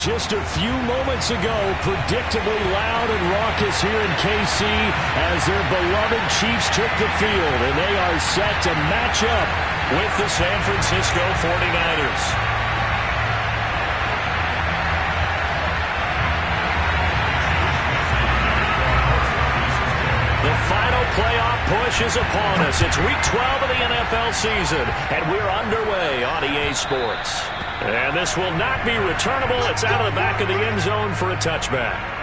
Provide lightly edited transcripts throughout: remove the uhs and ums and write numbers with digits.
Just a few moments ago, predictably loud and raucous here in KC as their beloved Chiefs took the field, and they are set to match up with the San Francisco 49ers. The final playoff push is upon us. It's Week 12 of the NFL season, and we're underway on EA Sports. And this will not be returnable. It's out of the back of the end zone for a touchback.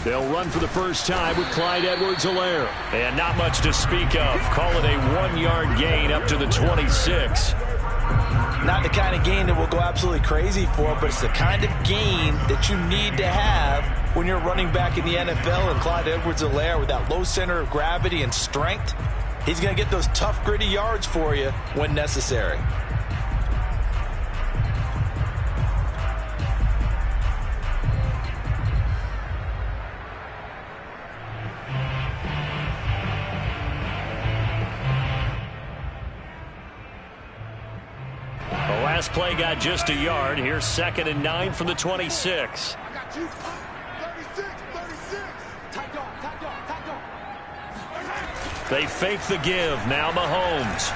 They'll run for the first time with Clyde Edwards-Helaire. And not much to speak of. Call it a 1-yard gain up to the 26. Not the kind of gain that we'll go absolutely crazy for, but it's the kind of gain that you need to have when you're running back in the NFL. And Clyde Edwards-Helaire, with that low center of gravity and strength, he's going to get those tough, gritty yards for you when necessary. Last play got just a yard. Here's 2nd and 9 from the 26. They fake the give. Now Mahomes.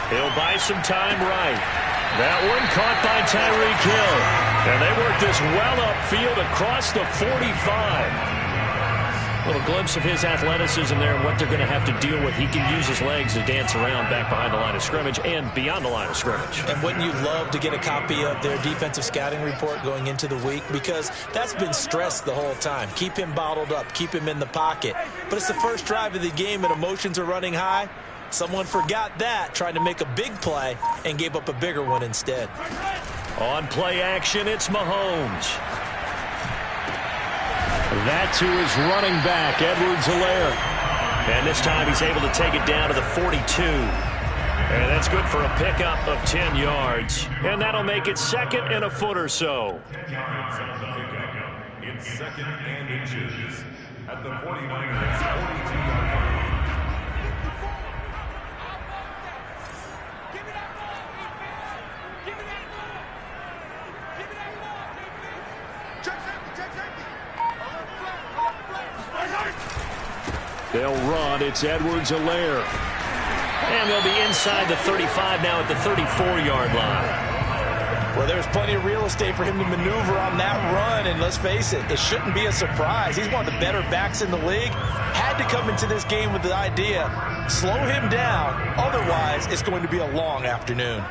He'll buy some time right. That one caught by Tyreek Hill. And they work this well upfield across the 45. A little glimpse of his athleticism there and what they're going to have to deal with. He can use his legs to dance around back behind the line of scrimmage and beyond the line of scrimmage. And wouldn't you love to get a copy of their defensive scouting report going into the week? Because that's been stressed the whole time. Keep him bottled up. Keep him in the pocket. But it's the first drive of the game and emotions are running high. Someone forgot that, tried to make a big play, and gave up a bigger one instead. On play action, it's Mahomes. That's who is running back, Edwards-Helaire. And this time he's able to take it down to the 42. And that's good for a pickup of 10 yards. And that'll make it 2nd and a foot or so. It's 2nd and inches at the 49ers' 42-yard line. They'll run. It's Edwards-Helaire. And they'll be inside the 35 now at the 34-yard line. Well, there's plenty of real estate for him to maneuver on that run. And let's face it, it shouldn't be a surprise. He's one of the better backs in the league. Had to come into this game with the idea, slow him down. Otherwise, it's going to be a long afternoon.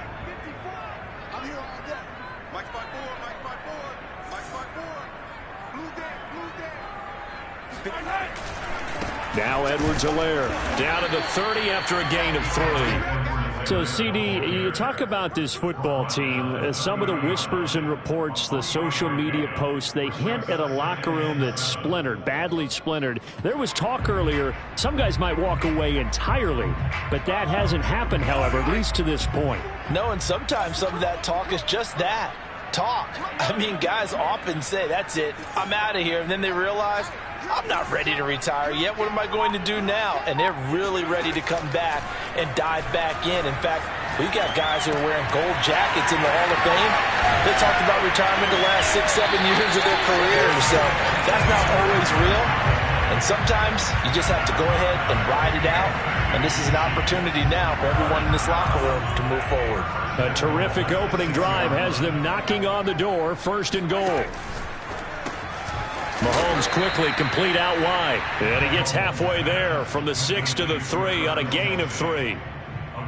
Now Edwards-Helaire down to the 30 after a gain of 3. So, CD, you talk about this football team. Some of the whispers and reports, the social media posts, they hint at a locker room that's splintered, badly splintered. There was talk earlier, some guys might walk away entirely, but that hasn't happened, however, at least to this point. No, and sometimes some of that talk is just that, talk. I mean, guys often say, that's it, I'm out of here, and then they realize, I'm not ready to retire yet. What am I going to do now? And they're really ready to come back and dive back in. In fact, We got guys who are wearing gold jackets in the Hall of Fame. They talked about retirement the last 6-7 years of their careers, so that's not always real. And sometimes you just have to go ahead and ride it out. And this is an opportunity now for everyone in this locker room to move forward. A terrific opening drive has them knocking on the door. 1st and goal. Mahomes quickly complete out wide. And he gets halfway there from the 6 to the 3 on a gain of 3.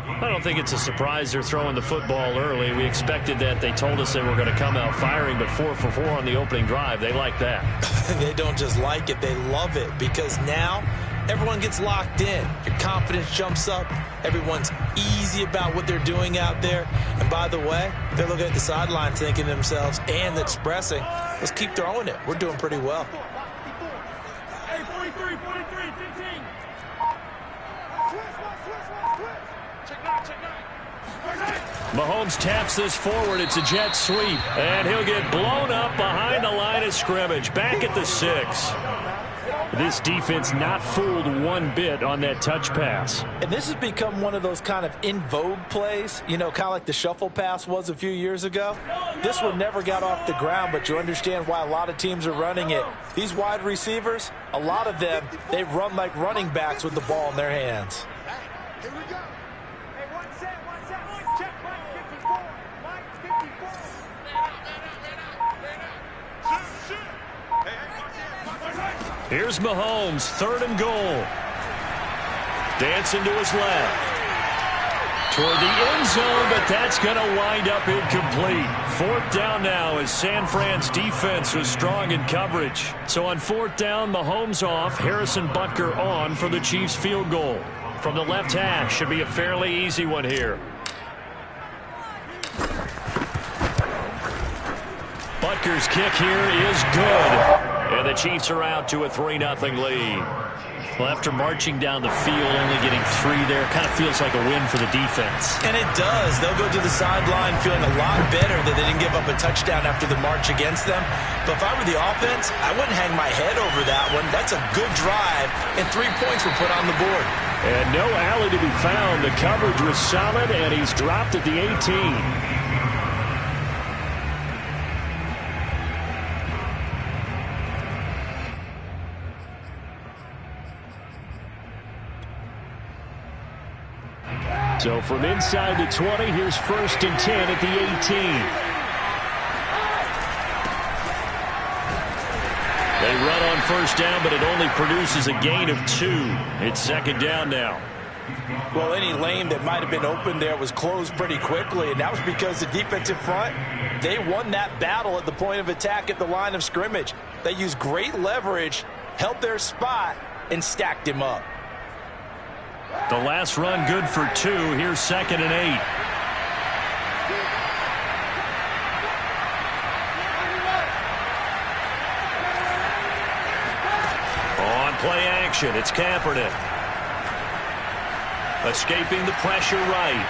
I don't think it's a surprise they're throwing the football early. We expected that. They told us they were going to come out firing, but 4 for 4 on the opening drive. They like that. They don't just like it, they love it, because now everyone gets locked in. Your confidence jumps up. Everyone's easy about what they're doing out there. And by the way, they're looking at the sideline thinking to themselves and expressing, let's keep throwing it. We're doing pretty well. Hey, 43, 15. Mahomes taps this forward. It's a jet sweep. And he'll get blown up behind the line of scrimmage. Back at the 6. This defense not fooled one bit on that touch pass. And this has become one of those kind of in vogue plays, you know, kind of like the shuffle pass was a few years ago. This one never got off the ground, but you understand why a lot of teams are running it. These wide receivers, a lot of them, they run like running backs with the ball in their hands. Here we go. Hey, one set. Check, Mike 54. Mike 54. Here's Mahomes, 3rd and goal. Dancing to his left. Toward the end zone, but that's going to wind up incomplete. 4th down now as San Fran's defense was strong in coverage. So on 4th down, Mahomes off, Harrison Butker on for the Chiefs field goal. From the left hash, should be a fairly easy one here. Butker's kick here is good. And the Chiefs are out to a 3-0 lead. Well, after marching down the field, only getting 3 there, kind of feels like a win for the defense. And it does. They'll go to the sideline feeling a lot better that they didn't give up a touchdown after the march against them. But if I were the offense, I wouldn't hang my head over that one. That's a good drive, and 3 points were put on the board. And no alley to be found. The coverage was solid, and he's dropped at the 18. So from inside the 20, here's 1st and 10 at the 18. They run on 1st down, but it only produces a gain of 2. It's 2nd down now. Well, any lane that might have been open there was closed pretty quickly, and that was because the defensive front, they won that battle at the point of attack at the line of scrimmage. They used great leverage, held their spot, and stacked him up. The last run good for 2. Here's 2nd and 8. On play action, it's Kaepernick. Escaping the pressure right.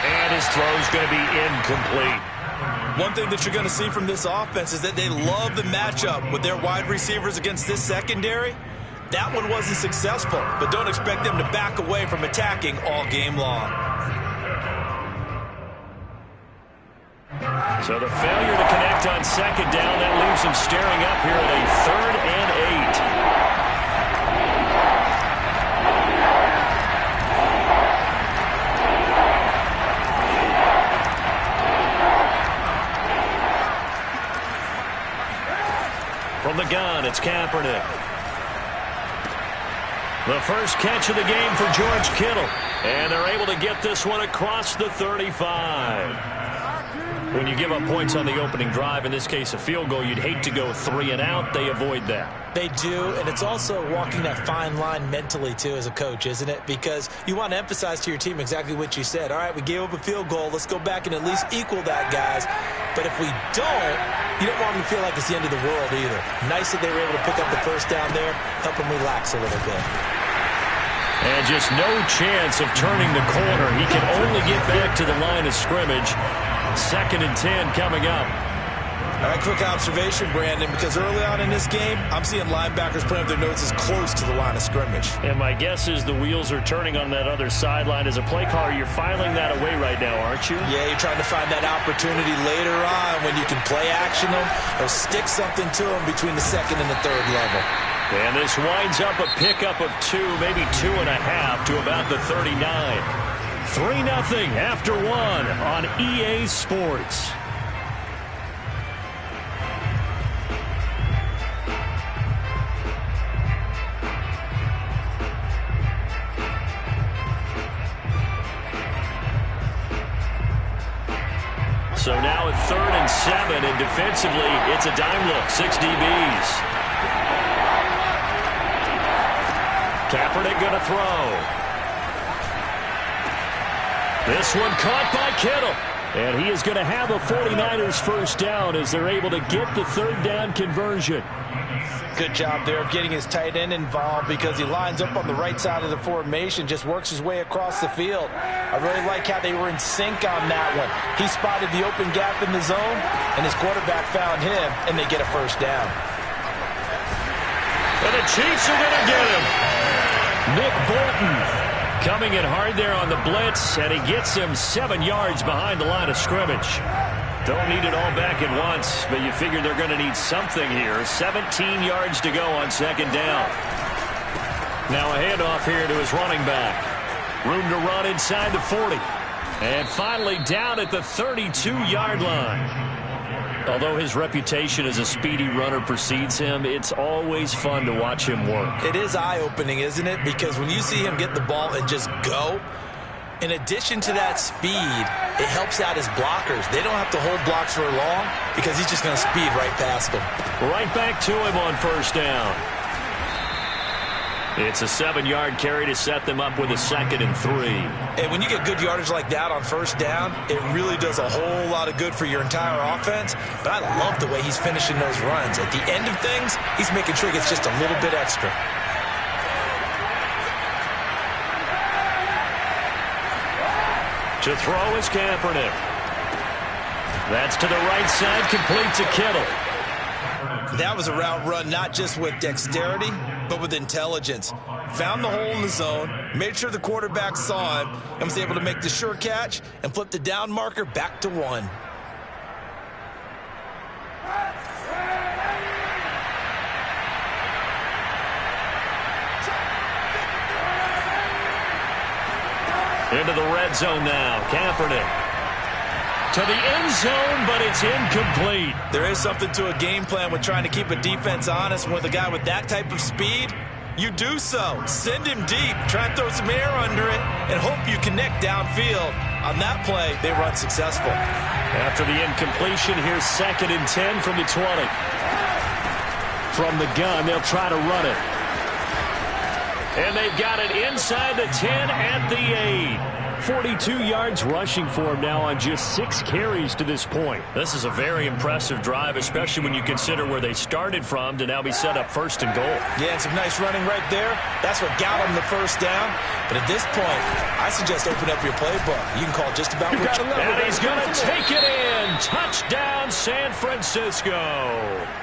And his throw's going to be incomplete. One thing that you're going to see from this offense is that they love the matchup with their wide receivers against this secondary. That one wasn't successful, but don't expect them to back away from attacking all game long. So the failure to connect on 2nd down, that leaves them staring up here at a 3rd and 8. From the gun, it's Kaepernick. The first catch of the game for George Kittle. And they're able to get this one across the 35. When you give up points on the opening drive, in this case a field goal, you'd hate to go 3 and out. They avoid that. They do, and it's also walking that fine line mentally, too, as a coach, isn't it? Because you want to emphasize to your team exactly what you said. All right, we gave up a field goal. Let's go back and at least equal that, guys. But if we don't, you don't want them to feel like it's the end of the world either. Nice that they were able to pick up the 1st down there, help them relax a little bit. And just no chance of turning the corner. He can only get back to the line of scrimmage. 2nd and 10 coming up. Quick observation, Brandon, because early on in this game, I'm seeing linebackers playing with their noses close to the line of scrimmage. And my guess is the wheels are turning on that other sideline. As a play caller, you're filing that away right now, aren't you? Yeah, you're trying to find that opportunity later on when you can play action them or stick something to them between the second and the third level. And this winds up a pickup of 2, maybe 2.5 to about the 39. 3-0 after 1 on EA Sports. So now at 3rd and 7, and defensively, it's a dime look. 6 DBs. Kaepernick going to throw. This one caught by Kittle. And he is going to have a 49ers first down as they're able to get the 3rd down conversion. Good job there of getting his tight end involved because he lines up on the right side of the formation, just works his way across the field. I really like how they were in sync on that one. He spotted the open gap in the zone, and his quarterback found him, and they get a first down. And the Chiefs are going to get him. Nick Bolton coming in hard there on the blitz, and he gets him 7 yards behind the line of scrimmage. Don't need it all back at once, but you figure they're going to need something here. 17 yards to go on 2nd down. Now a handoff here to his running back. Room to run inside the 40. And finally down at the 32-yard line. Although his reputation as a speedy runner precedes him, it's always fun to watch him work. It is eye-opening, isn't it? Because when you see him get the ball and just go, in addition to that speed, it helps out his blockers. They don't have to hold blocks for long because he's just going to speed right past them. Right back to him on 1st down. It's a 7-yard carry to set them up with a 2nd and 3. And when you get good yardage like that on 1st down, it really does a whole lot of good for your entire offense. But I love the way he's finishing those runs. At the end of things, he's making sure he gets just a little bit extra. To throw is Kaepernick. That's to the right side, complete to Kittle. That was a route run not just with dexterity, but with intelligence. Found the hole in the zone, made sure the quarterback saw him, and was able to make the sure catch and flip the down marker back to 1. Into the red zone now. Kaepernick to the end zone, but it's incomplete. There is something to a game plan with trying to keep a defense honest. With a guy with that type of speed, you do so. Send him deep. Try and throw some air under it and hope you connect downfield. On that play, they run successful. After the incompletion, here's 2nd and 10 from the 20. From the gun, they'll try to run it. And they've got it inside the 10 at the 8. 42 yards rushing for him now on just 6 carries to this point. This is a very impressive drive, especially when you consider where they started from to now be set up 1st and goal. Yeah, and some nice running right there. That's what got them the first down. But at this point, I suggest open up your playbook. You can call just about what you want. And he's going to take it in. Touchdown, San Francisco.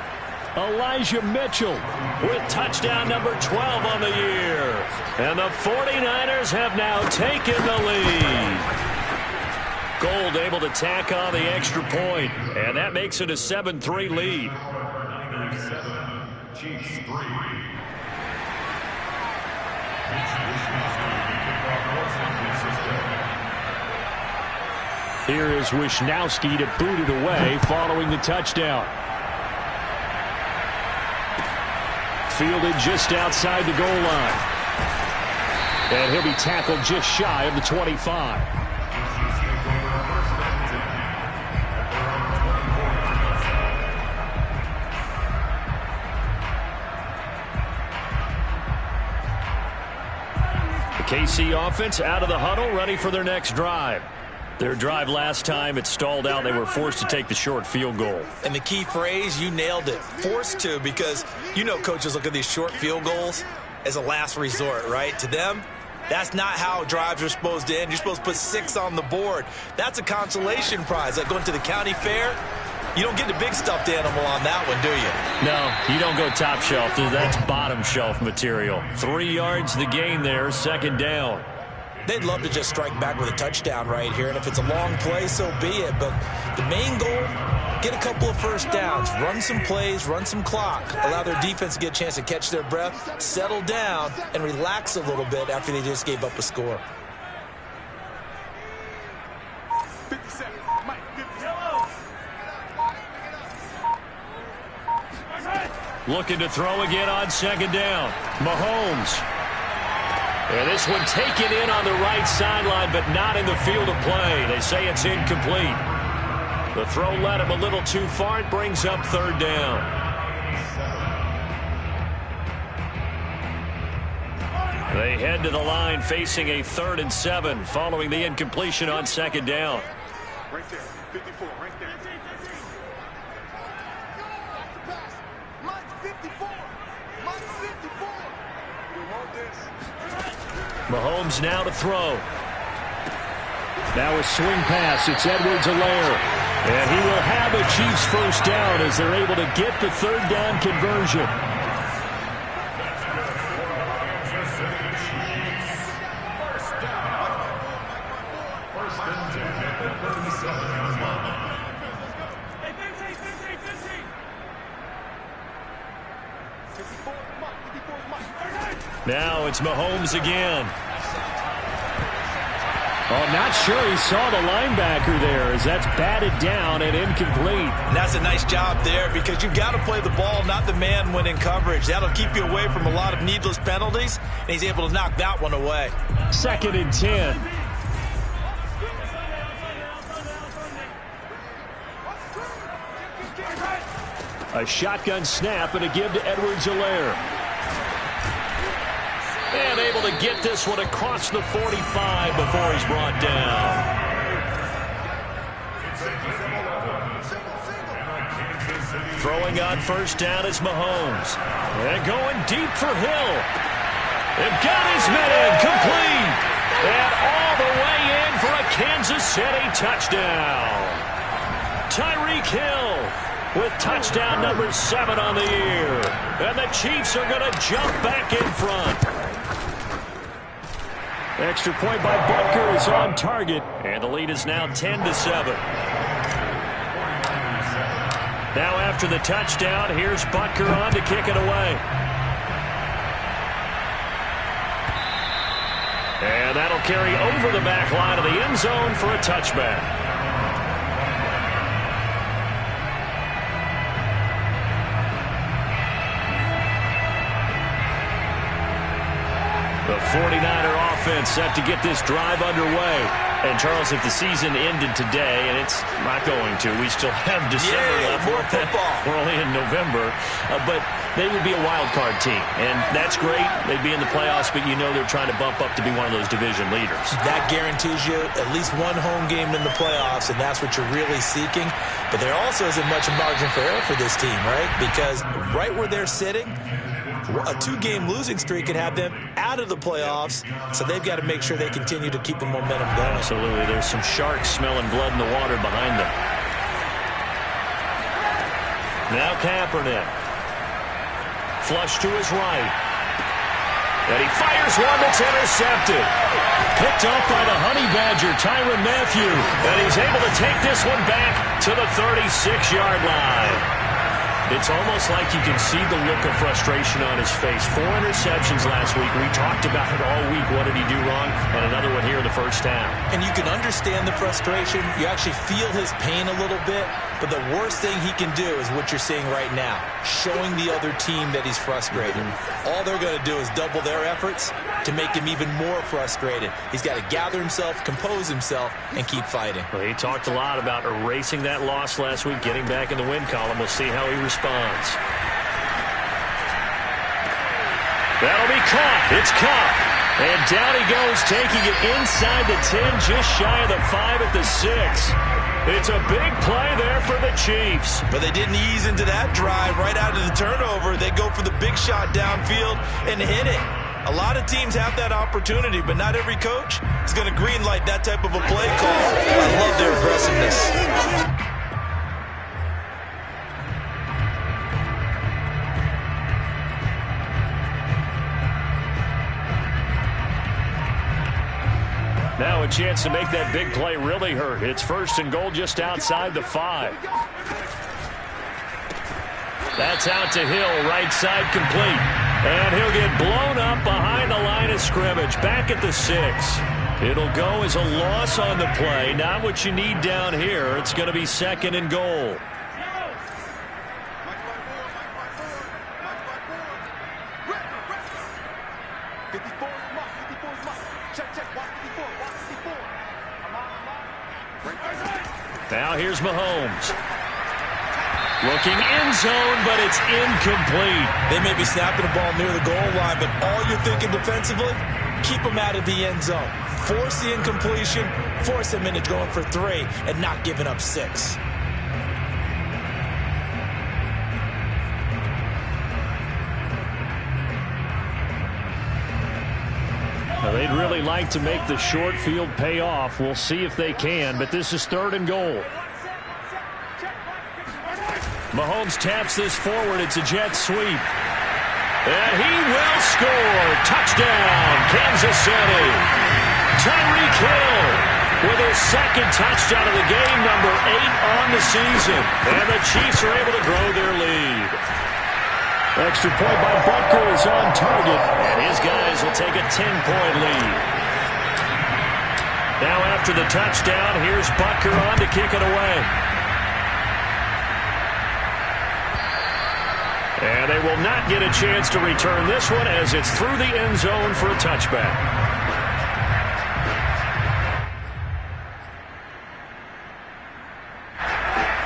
Elijah Mitchell with touchdown number 12 on the year. And the 49ers have now taken the lead. Gold able to tack on the extra point, and that makes it a 7-3 lead. 7, Chiefs 3. Here is Wisnowski to boot it away following the touchdown. Fielded just outside the goal line. And he'll be tackled just shy of the 25. The KC offense out of the huddle, ready for their next drive. Their drive last time, it stalled out. They were forced to take the short field goal. And the key phrase, you nailed it. Forced to, because you know coaches look at these short field goals as a last resort, right? To them, that's not how drives are supposed to end. You're supposed to put 6 on the board. That's a consolation prize, like going to the county fair You don't get the big stuffed animal on that one, do you? No, you don't go top shelf. That's bottom shelf material. 3 yards the gain there, second down. They'd love to just strike back with a touchdown right here, and if it's a long play, so be it. But the main goal, get a couple of first downs, run some plays, run some clock, allow their defense to get a chance to catch their breath, settle down, and relax a little bit after they just gave up a score. 57. Mike, 57. Looking to throw again on second down. Mahomes. And this one taken in on the right sideline, but not in the field of play. They say it's incomplete. The throw led him a little too far. It brings up third down. They head to the line facing a 3rd and 7 following the incompletion on second down. Right there. 54. Right there. Mike, 54. Mike, 54. We want this. Mahomes now to throw. Now a swing pass. It's Edwards-Helaire. And he will have a Chiefs first down as they're able to get the third down conversion. Now it's Mahomes again. Oh, not sure he saw the linebacker there as that's batted down and incomplete. And that's a nice job there because you've got to play the ball, not the man when in coverage. That'll keep you away from a lot of needless penalties, and he's able to knock that one away. 2nd and 10. A shotgun snap and a give to Edwards-Helaire. And able to get this one across the 45 before he's brought down. Throwing on first down is Mahomes. And going deep for Hill. And got his man complete. And all the way in for a Kansas City touchdown. Tyreek Hill with touchdown number 7 on the year. And the Chiefs are going to jump back in front. Extra point by Butker is on target. And the lead is now 10-7. Now after the touchdown, here's Butker on to kick it away. And that'll carry over the back line of the end zone for a touchback. The 49er offense set to get this drive underway. And, Charles, if the season ended today, and it's not going to, we still have December left. More football. We're only in November. But they would be a wild card team. And that's great. They'd be in the playoffs, but you know they're trying to bump up to be one of those division leaders. That guarantees you at least one home game in the playoffs, and that's what you're really seeking. But there also isn't much margin for error for this team, right? Because right where they're sitting, a 2-game losing streak could have them out of the playoffs, so they've got to make sure they continue to keep the momentum going. Absolutely. There's some sharks smelling blood in the water behind them. Now Kaepernick. Flush to his right. And he fires one that's intercepted. Picked off by the Honey Badger, Tyrann Mathieu. And he's able to take this one back to the 36-yard line. It's almost like you can see the look of frustration on his face. 4 interceptions last week. We talked about it all week. What did he do wrong? And another one here in the first half. And you can understand the frustration. You actually feel his pain a little bit. But the worst thing he can do is what you're seeing right now, showing the other team that he's frustrated. All they're going to do is double their efforts to make him even more frustrated. He's got to gather himself, compose himself, and keep fighting. Well, he talked a lot about erasing that loss last week, getting back in the win column. We'll see how he responds. That'll be caught. It's caught. And down he goes, taking it inside the 10, just shy of the 5 at the 6. It's a big play there for the Chiefs. But they didn't ease into that drive right out of the turnover. They go for the big shot downfield and hit it. A lot of teams have that opportunity, but not every coach is going to greenlight that type of a play call. I love their aggressiveness. Now a chance to make that big play really hurt. It's 1st and goal just outside the 5. That's out to Hill, right side complete. And he'll get blown up behind the line of scrimmage, back at the 6. It'll go as a loss on the play. Not what you need down here. It's going to be 2nd and goal. Now here's Mahomes. Looking end zone, but it's incomplete. They may be snapping the ball near the goal line, but all you're thinking defensively, keep them out of the end zone. Force the incompletion, force them into going for 3, and not giving up 6. Now, they'd really like to make the short field pay off. We'll see if they can, but this is 3rd and goal. Mahomes taps this forward. It's a jet sweep. And he will score. Touchdown, Kansas City. Tyreek Hill with his 2nd touchdown of the game, number 8 on the season. And the Chiefs are able to grow their lead. Extra point by Butker is on target. And his guys will take a 10-point lead. Now after the touchdown, here's Butker on to kick it away. And they will not get a chance to return this one as it's through the end zone for a touchback.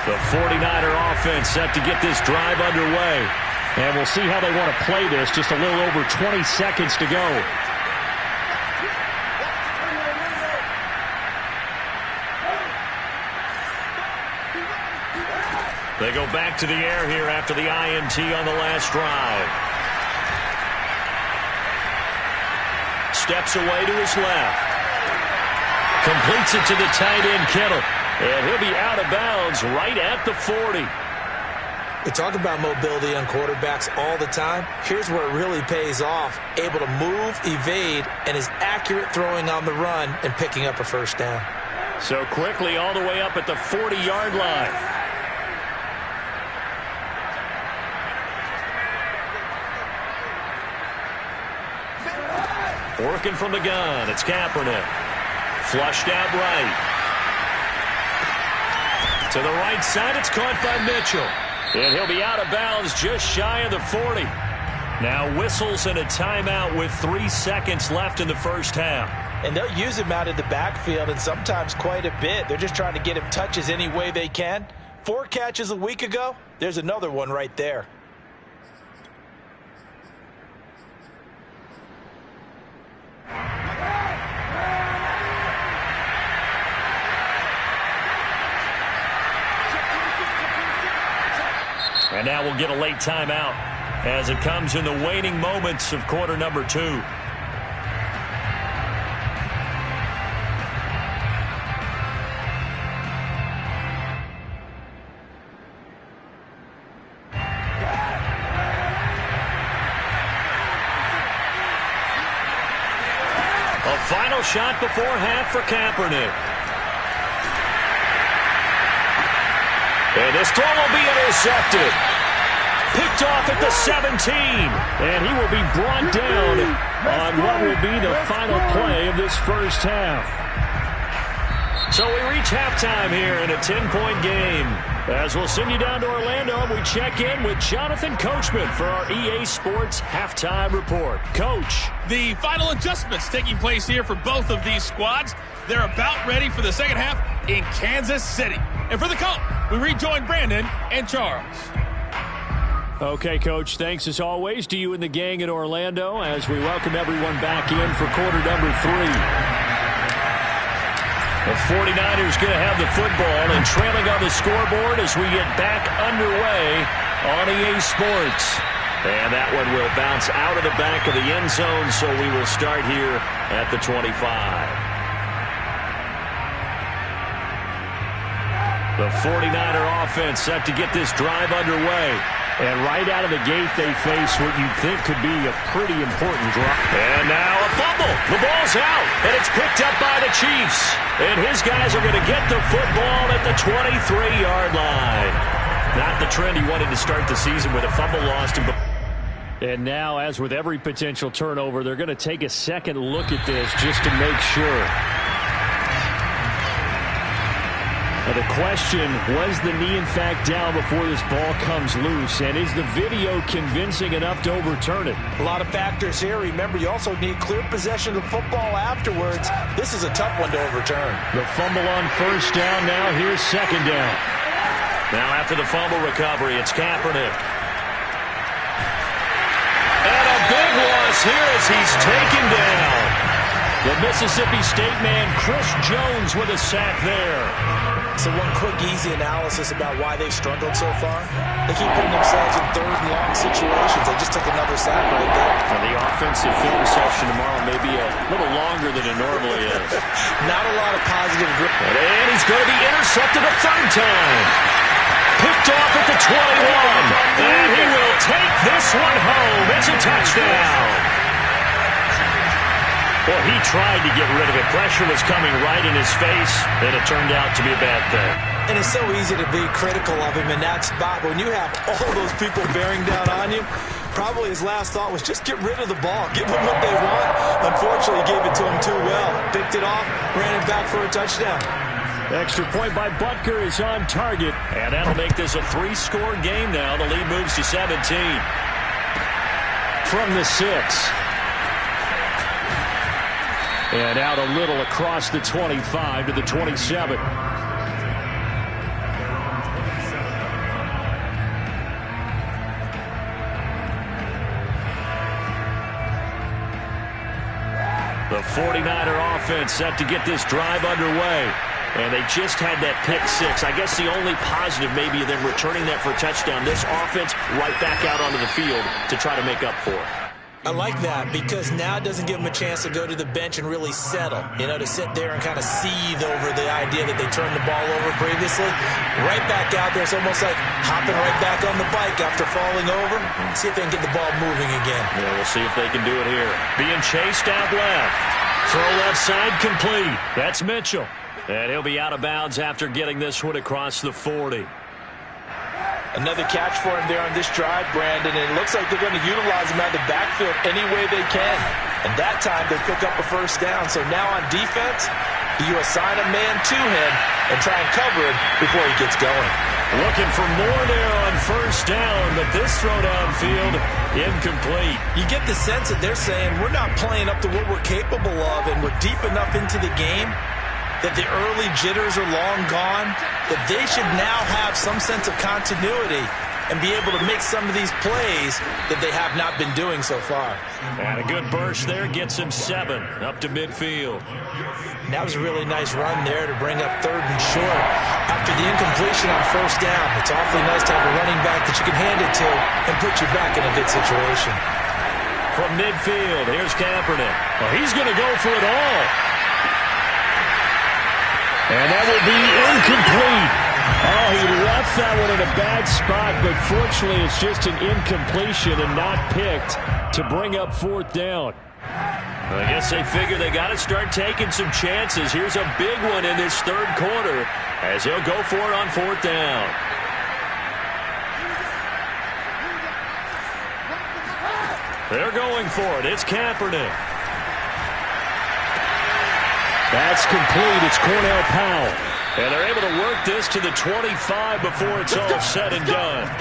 The 49er offense set to get this drive underway. And we'll see how they want to play this. Just a little over 20 seconds to go. They go back to the air here after the INT on the last drive. Steps away to his left. Completes it to the tight end, Kittle. And he'll be out of bounds right at the 40. We talk about mobility on quarterbacks all the time. Here's where it really pays off. Able to move, evade, and is accurate throwing on the run and picking up a 1st down. So quickly all the way up at the 40-yard line. Working from the gun, it's Kaepernick. Flushed out right. To the right side, it's caught by Mitchell. And he'll be out of bounds just shy of the 40. Now whistles and a timeout with 3 seconds left in the 1st half. And they'll use him out of the backfield, and sometimes quite a bit. They're just trying to get him touches any way they can. 4 catches a week ago. There's another one right there. And now we'll get a late timeout as it comes in the waning moments of quarter number 2. A final shot before half for Kaepernick. And this throw will be intercepted. Picked off at the 17. And he will be brought down on what will be the final play of this 1st half. So we reach halftime here in a 10-point game. As we'll send you down to Orlando, we check in with Jonathan Coachman for our EA Sports Halftime Report. Coach. The final adjustments taking place here for both of these squads. They're about ready for the 2nd half in Kansas City. And for the call, we rejoin Brandon and Charles. Okay, Coach, thanks as always to you and the gang in Orlando as we welcome everyone back in for quarter number 3. The 49ers going to have the football and trailing on the scoreboard as we get back underway on EA Sports. And that one will bounce out of the back of the end zone, so we will start here at the 25. The 49er offense set to get this drive underway. And right out of the gate, they face what you'd think could be a pretty important drop. And now a fumble. The ball's out, and it's picked up by the Chiefs. And his guys are going to get the football at the 23-yard line. Not the trend he wanted to start the season with a fumble lost. And now, as with every potential turnover, they're going to take a second look at this just to make sure. Now the question, was the knee in fact down before this ball comes loose? And is the video convincing enough to overturn it? A lot of factors here. Remember, you also need clear possession of the football afterwards. This is a tough one to overturn. The fumble on first down now. Here's second down. Now after the fumble recovery, it's Kaepernick. And a big loss here as he's taken down. The Mississippi State man, Chris Jones, with a sack there. So one quick, easy analysis about why they've struggled so far. They keep putting themselves in third and long situations. They just took another sack right there. And the offensive film session tomorrow may be a little longer than it normally is. Not a lot of positive grip. And he's going to be intercepted a third time. Picked off at the 21. And he will take this one home. It's a touchdown. Well, he tried to get rid of it. Pressure was coming right in his face, and it turned out to be a bad thing. And it's so easy to be critical of him in that spot. When you have all those people bearing down on you, probably his last thought was just get rid of the ball. Give them what they want. Unfortunately, he gave it to him too well. Picked it off, ran it back for a touchdown. Extra point by Butker is on target, and that'll make this a 3-score game now. The lead moves to 17. From the 6. And out a little across the 25 to the 27. The 49er offense set to get this drive underway. And they just had that pick 6. I guess the only positive maybe of them returning that for a touchdown. This offense right back out onto the field to try to make up for it. I like that because now it doesn't give them a chance to go to the bench and really settle, to sit there and kind of seethe over the idea that they turned the ball over previously. Right back out there, it's almost like hopping right back on the bike after falling over. See if they can get the ball moving again. Yeah, we'll see if they can do it here. Being chased out left. Throw left side complete. That's Mitchell. And he'll be out of bounds after getting this one across the 40. Another catch for him there on this drive, Brandon, and it looks like they're going to utilize him out of the backfield any way they can. And that time they pick up a first down. So now on defense, you assign a man to him and try and cover him before he gets going. Looking for more there on first down, but this throw downfield, incomplete. You get the sense that they're saying we're not playing up to what we're capable of, and we're deep enough into the game that the early jitters are long gone, that they should now have some sense of continuity and be able to make some of these plays that they have not been doing so far. And a good burst there gets him 7 up to midfield. And that was a really nice run there to bring up third and short. After the incompletion on first down, it's awfully nice to have a running back that you can hand it to and put you back in a good situation. From midfield, here's Kaepernick. Well, he's going to go for it all. And that will be incomplete. Oh, he left that one in a bad spot, but fortunately it's just an incompletion and not picked to bring up fourth down. I guess they figure they got to start taking some chances. Here's a big one in this third quarter as he'll go for it on fourth down. They're going for it. It's Kaepernick. That's complete. It's Cornell Powell. And they're able to work this to the 25 before it's all said and done.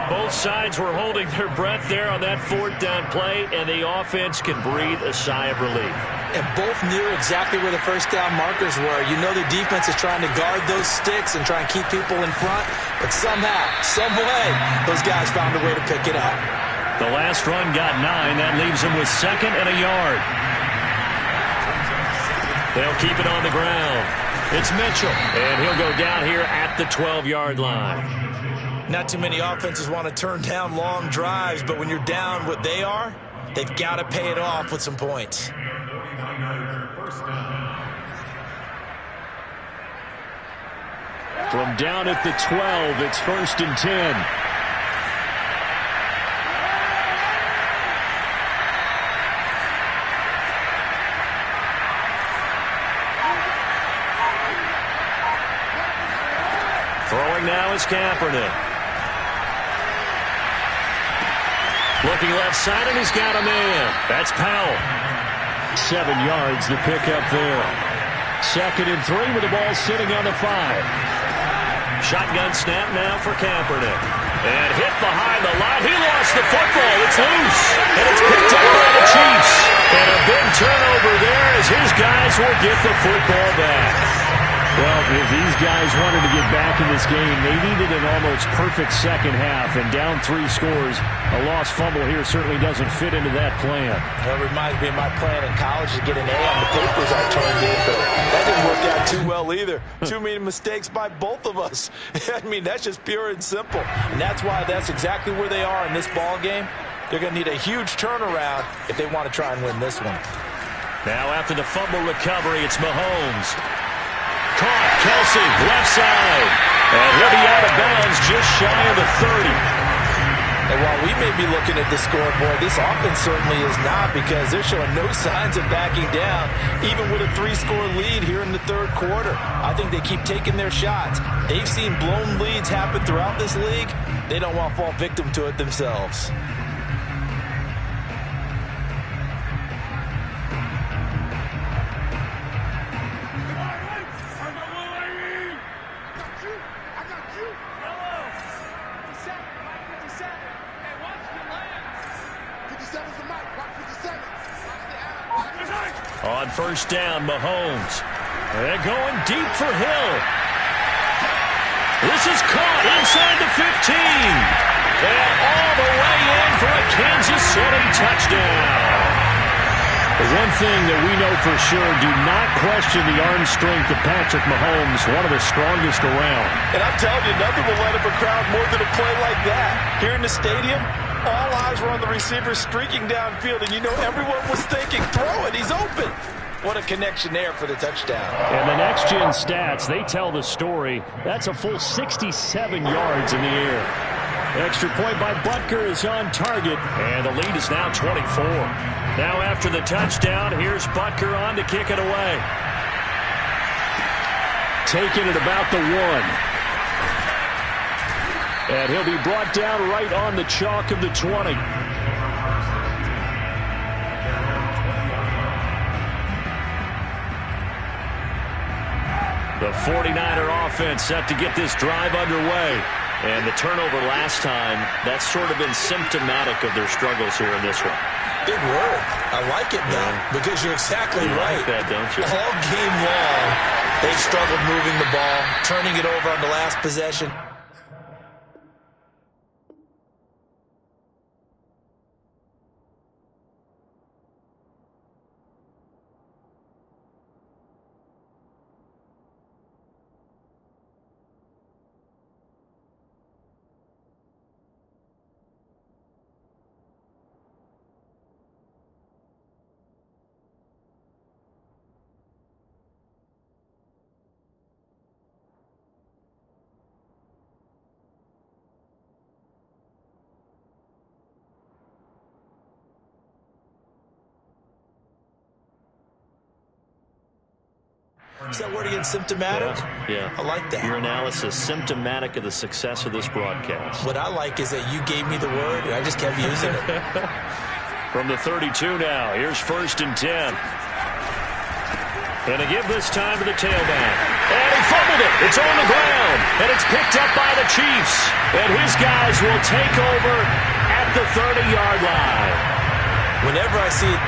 Both sides were holding their breath there on that fourth down play, and the offense can breathe a sigh of relief. And both knew exactly where the first down markers were. You know the defense is trying to guard those sticks and try and keep people in front, but somehow, some way, those guys found a way to pick it up. The last run got 9. That leaves them with 2nd and a yard. They'll keep it on the ground. It's Mitchell, and he'll go down here at the 12-yard line. Not too many offenses want to turn down long drives, but when you're down what they are, they've got to pay it off with some points. From down at the 12, it's 1st and 10. is Kaepernick. Looking left side, and he's got a man. That's Powell. 7 yards to pick up there. 2nd and 3 with the ball sitting on the 5. Shotgun snap now for Kaepernick. And hit behind the line. He lost the football. It's loose. And it's picked up by the Chiefs. And a big turnover there as his guys will get the football back. Well, if these guys wanted to get back in this game, they needed an almost perfect second half. And down 3 scores, a lost fumble here certainly doesn't fit into that plan. That reminds me of my plan in college to get an A on the papers I turned in, but that didn't work out too well either. Too many mistakes by both of us. I mean, that's just pure and simple. And that's why that's exactly where they are in this ball game. They're going to need a huge turnaround if they want to try and win this one. Now after the fumble recovery, it's Mahomes. Caught, Kelsey, left side. And he'll be out of bounds just shy of the 30. And while we may be looking at the scoreboard, this offense certainly is not, because they're showing no signs of backing down, even with a 3-score lead here in the 3rd quarter. I think they keep taking their shots. They've seen blown leads happen throughout this league. They don't want to fall victim to it themselves. On 1st down, Mahomes. They're going deep for Hill. This is caught inside the 15. And all the way in for a Kansas City touchdown. The one thing that we know for sure, do not question the arm strength of Patrick Mahomes, one of the strongest around. And I'm telling you, nothing will let up a crowd more than a play like that. Here in the stadium, all eyes were on the receiver streaking downfield, and you know everyone was thinking, throw it, he's open. What a connection there for the touchdown. And the next-gen stats, they tell the story. That's a full 67 yards in the air. Extra point by Butker is on target, and the lead is now 24. Now after the touchdown, here's Butker on to kick it away. Taking it about the 1. And he'll be brought down right on the chalk of the 20. The 49er offense set to get this drive underway. And the turnover last time, that's sort of been symptomatic of their struggles here in this one. Big word. I like it, though, because you're exactly right. Like that, don't you? All game long, they've struggled moving the ball, turning it over on the last possession. Is that word again, symptomatic? Yeah. I like that. Your analysis, symptomatic of the success of this broadcast. What I like is that you gave me the word, and I just kept using it. From the 32 now, here's 1st and 10. And a give this time to the tailback. And he fumbled it. It's on the ground. And it's picked up by the Chiefs. And his guys will take over at the 30-yard line. Whenever I see it.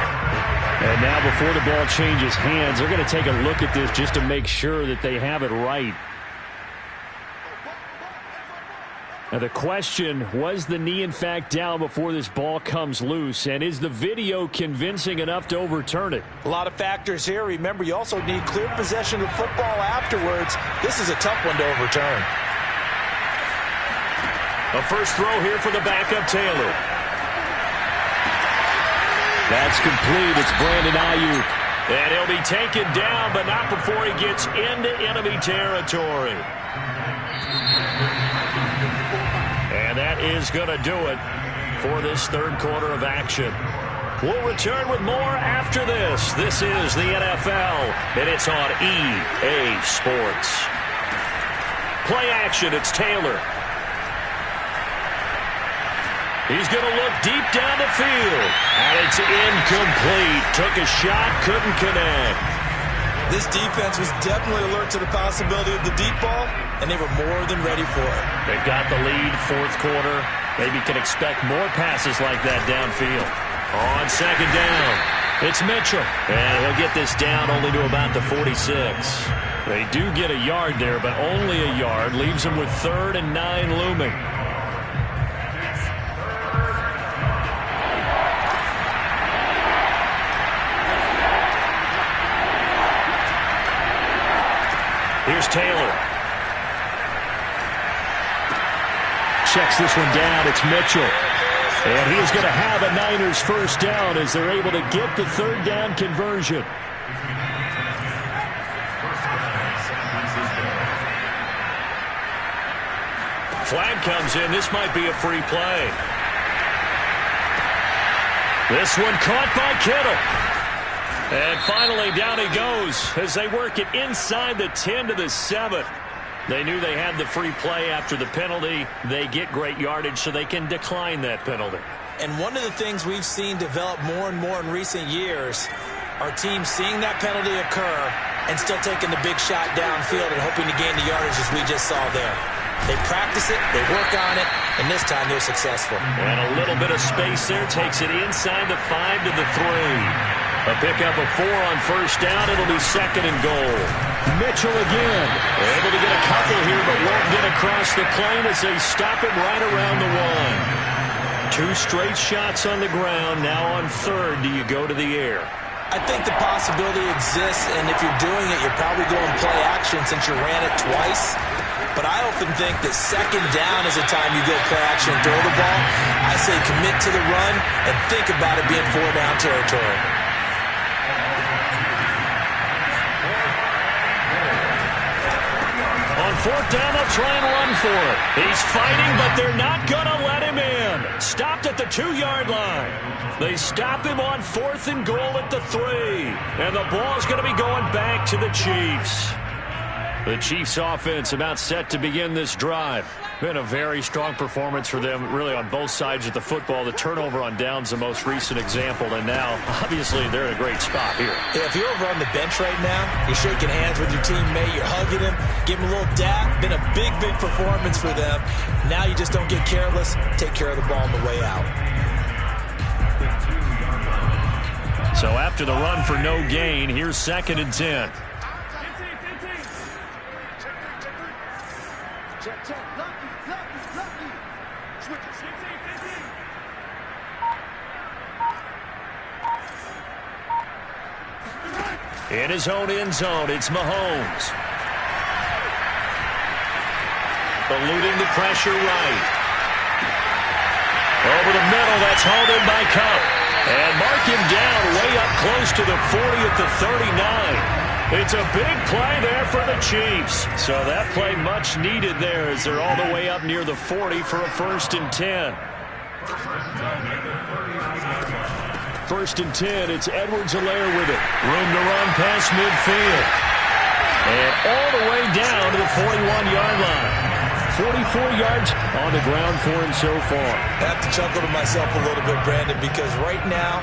And now before the ball changes hands, they're going to take a look at this just to make sure that they have it right. Now the question, was the knee in fact down before this ball comes loose? And is the video convincing enough to overturn it? A lot of factors here. Remember, you also need clear possession of football afterwards. This is a tough one to overturn. A first throw here for the backup Taylor. That's complete. It's Brandon Ayuk. And he'll be taken down, but not before he gets into enemy territory. And that is going to do it for this 3rd quarter of action. We'll return with more after this. This is the NFL, and it's on EA Sports. play action. It's Taylor. He's going to look deep down the field. And it's incomplete. Took a shot, couldn't connect. This defense was definitely alert to the possibility of the deep ball, and they were more than ready for it. They've got the lead, fourth quarter. Maybe can expect more passes like that downfield. On second down, it's Mitchell. And he'll get this down only to about the 46. They do get a yard there, but only a yard. Leaves them with 3rd and 9 looming. Here's Taylor. Checks this one down. It's Mitchell. And he is going to have a Niners first down as they're able to get the 3rd down conversion. Flag comes in. This might be a free play. This one caught by Kittle. And finally, down he goes as they work it inside the 10 to the 7. They knew they had the free play after the penalty. They get great yardage so they can decline that penalty. And one of the things we've seen develop more and more in recent years are teams seeing that penalty occur and still taking the big shot downfield and hoping to gain the yardage as we just saw there. They practice it, they work on it, and this time they're successful. And a little bit of space there takes it inside the 5 to the 3. A pickup of 4 on first down. It'll be 2nd and goal. Mitchell again. Able to get a couple here, but won't get across the plane as they stop him right around the 1. 2 straight shots on the ground. Now on 3rd, do you go to the air? I think the possibility exists, and if you're doing it, you're probably going play action since you ran it twice. But I often think that 2nd down is the time you go play action and throw the ball. I say commit to the run and think about it being 4-down territory. On 4th down, they'll try and run for it. He's fighting, but they're not going to let him in. Stopped at the 2-yard line. They stop him on 4th and goal at the 3. And the ball's going to be going back to the Chiefs. The Chiefs offense about set to begin this drive. Been a very strong performance for them, really, on both sides of the football. The turnover on downs, the most recent example, and now, obviously, they're in a great spot here. Yeah, if you're over on the bench right now, you're shaking hands with your teammate, you're hugging him, giving him a little dap. Been a big, big performance for them. Now you just don't get careless. Take care of the ball on the way out. So after the run for no gain, here's 2nd and 10. In his own end zone, it's Mahomes. Eluding the pressure right. Over the middle, that's hauled in by Cup. And mark him down way up close to the 40 at the 39. It's a big play there for the Chiefs. So that play much needed there as they're all the way up near the 40 for a 1st and 10. 1st and 10, it's Edwards-Helaire with it. Room to run past midfield. And all the way down to the 41-yard line. 44 yards on the ground for him so far. I have to chuckle to myself a little bit, Brandon, because right now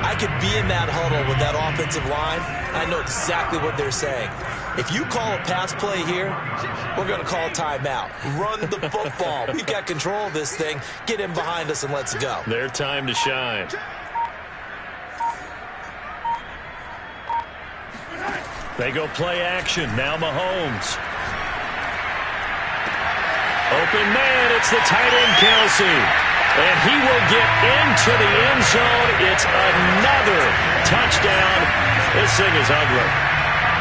I could be in that huddle with that offensive line. I know exactly what they're saying. If you call a pass play here, we're going to call a timeout. Run the football. We've got control of this thing. Get in behind us and let's go. Their time to shine. They go play action. Now Mahomes. Open man. It's the tight end, Kelsey. And he will get into the end zone. It's another touchdown. This thing is ugly.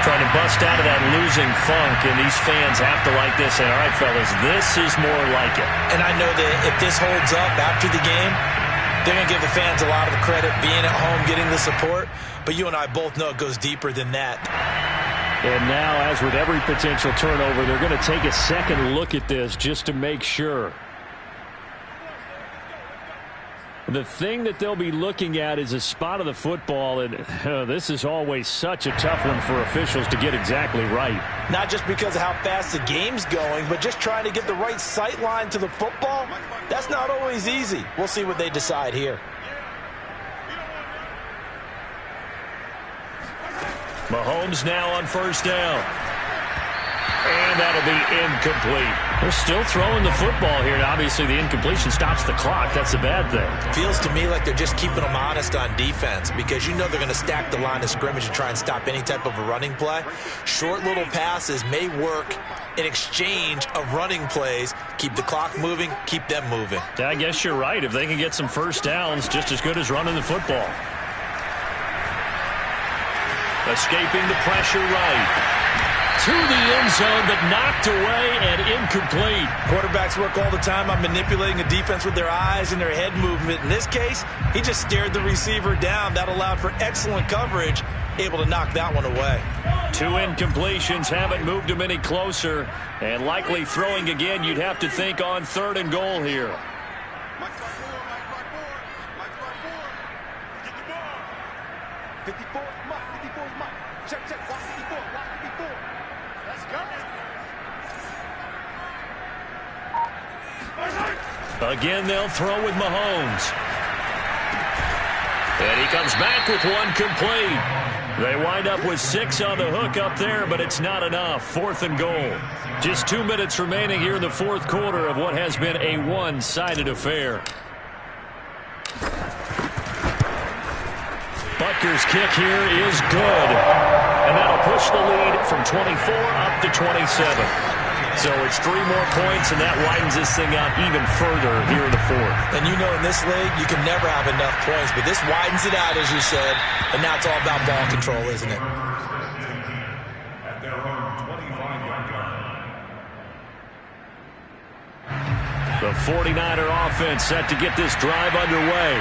Trying to bust out of that losing funk, and these fans have to like this. And all right, fellas, this is more like it. And I know that if this holds up after the game, they're going to give the fans a lot of the credit being at home, getting the support. But you and I both know it goes deeper than that. And now, as with every potential turnover, they're going to take a second look at this just to make sure. The thing that they'll be looking at is a spot of the football, and this is always such a tough one for officials to get exactly right. Not just because of how fast the game's going, but just trying to get the right sight line to the football. That's not always easy. We'll see what they decide here. Mahomes now on first down. And that'll be incomplete. They're still throwing the football here. Obviously, the incompletion stops the clock. That's a bad thing. Feels to me like they're just keeping them honest on defense because you know they're going to stack the line of scrimmage and try and stop any type of a running play. Short little passes may work in exchange of running plays. Keep the clock moving, keep them moving. Yeah, I guess you're right. If they can get some first downs, just as good as running the football. Escaping the pressure right. To the end zone, but knocked away and incomplete. Quarterbacks work all the time on manipulating a defense with their eyes and their head movement. In this case, he just stared the receiver down. That allowed for excellent coverage, able to knock that one away. 2 incompletions haven't moved him any closer, and likely throwing again, you'd have to think on 3rd and goal here. Again, they'll throw with Mahomes. And he comes back with one complete. They wind up with 6 on the hook up there, but it's not enough. 4th and goal. Just 2 minutes remaining here in the 4th quarter of what has been a one-sided affair. Butker's kick here is good. And that'll push the lead from 24 up to 27. So it's 3 more points, and that widens this thing out even further here in the 4th. And you know in this league, you can never have enough points, but this widens it out, as you said, and now it's all about ball control, isn't it? At their own 25-yard line. The 49er offense set to get this drive underway.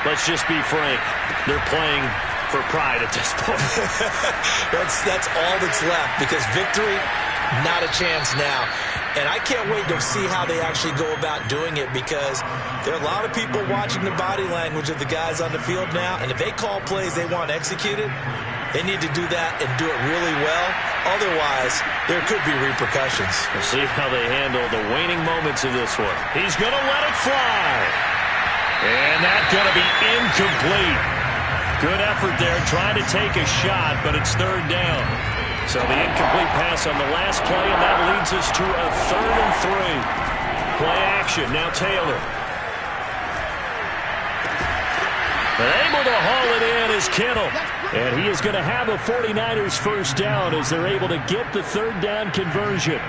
Let's just be frank. They're playing for pride at this point. That's all that's left, because victory, not a chance now. And I can't wait to see how they actually go about doing it, because there are a lot of people watching the body language of the guys on the field now, and if they call plays they want executed, they need to do that and do it really well. Otherwise, there could be repercussions. We'll see how they handle the waning moments of this one. He's going to let it fly. And that's going to be incomplete. Good effort there trying to take a shot, but it's 3rd down. So the incomplete pass on the last play, and that leads us to a 3rd and 3. Play action. Now Taylor. Able to haul it in is Kittle. And he is going to have a 49ers first down as they're able to get the 3rd down conversion.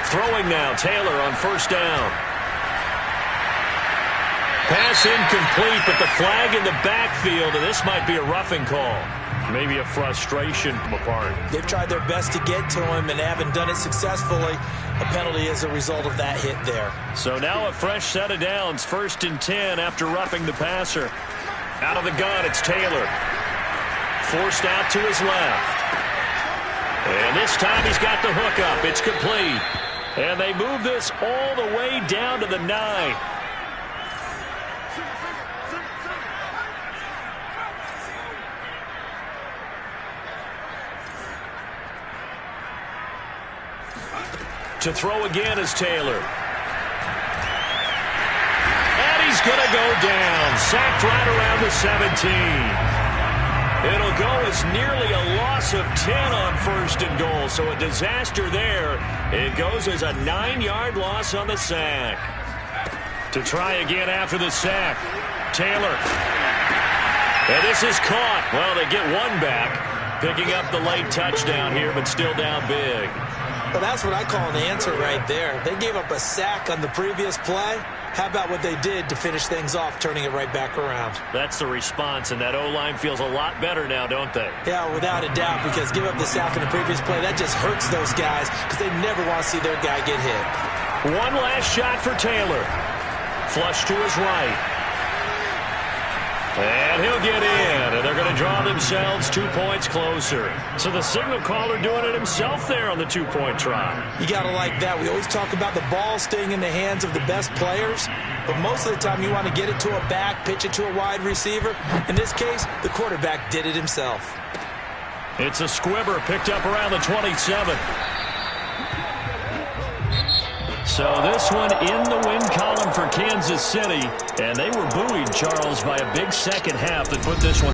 Throwing now, Taylor on first down. Pass incomplete, but the flag in the backfield, and this might be a roughing call. Maybe a frustration from apart. They've tried their best to get to him and haven't done it successfully. A penalty as a result of that hit there. So now a fresh set of downs. 1st and 10 after roughing the passer. Out of the gun, it's Taylor. Forced out to his left. And this time he's got the hook up. It's complete. And they move this all the way down to the 9. To throw again is Taylor. And he's going to go down. Sacked right around the 17. It'll go as nearly a loss of 10 on 1st and goal. So a disaster there. It goes as a 9-yard loss on the sack. To try again after the sack. Taylor. And this is caught. Well, they get one back. Picking up the late touchdown here, but still down big. Well, that's what I call an answer right there. They gave up a sack on the previous play. How about what they did to finish things off, turning it right back around? That's the response, and that O-line feels a lot better now, don't they? Yeah, without a doubt, because give up the sack in the previous play, that just hurts those guys because they never want to see their guy get hit. One last shot for Taylor. Flush to his right. And he'll get in, And they're going to draw themselves 2 points closer. So the signal caller doing it himself there on the 2-point try. You got to like that. We always talk about the ball staying in the hands of the best players, but most of the time you want to get it to a back, pitch it to a wide receiver. In this case, the quarterback did it himself. It's a squibber picked up around the 27. So this one in the win column for Kansas City, and they were buoyed, Charles, by a big second half that put this one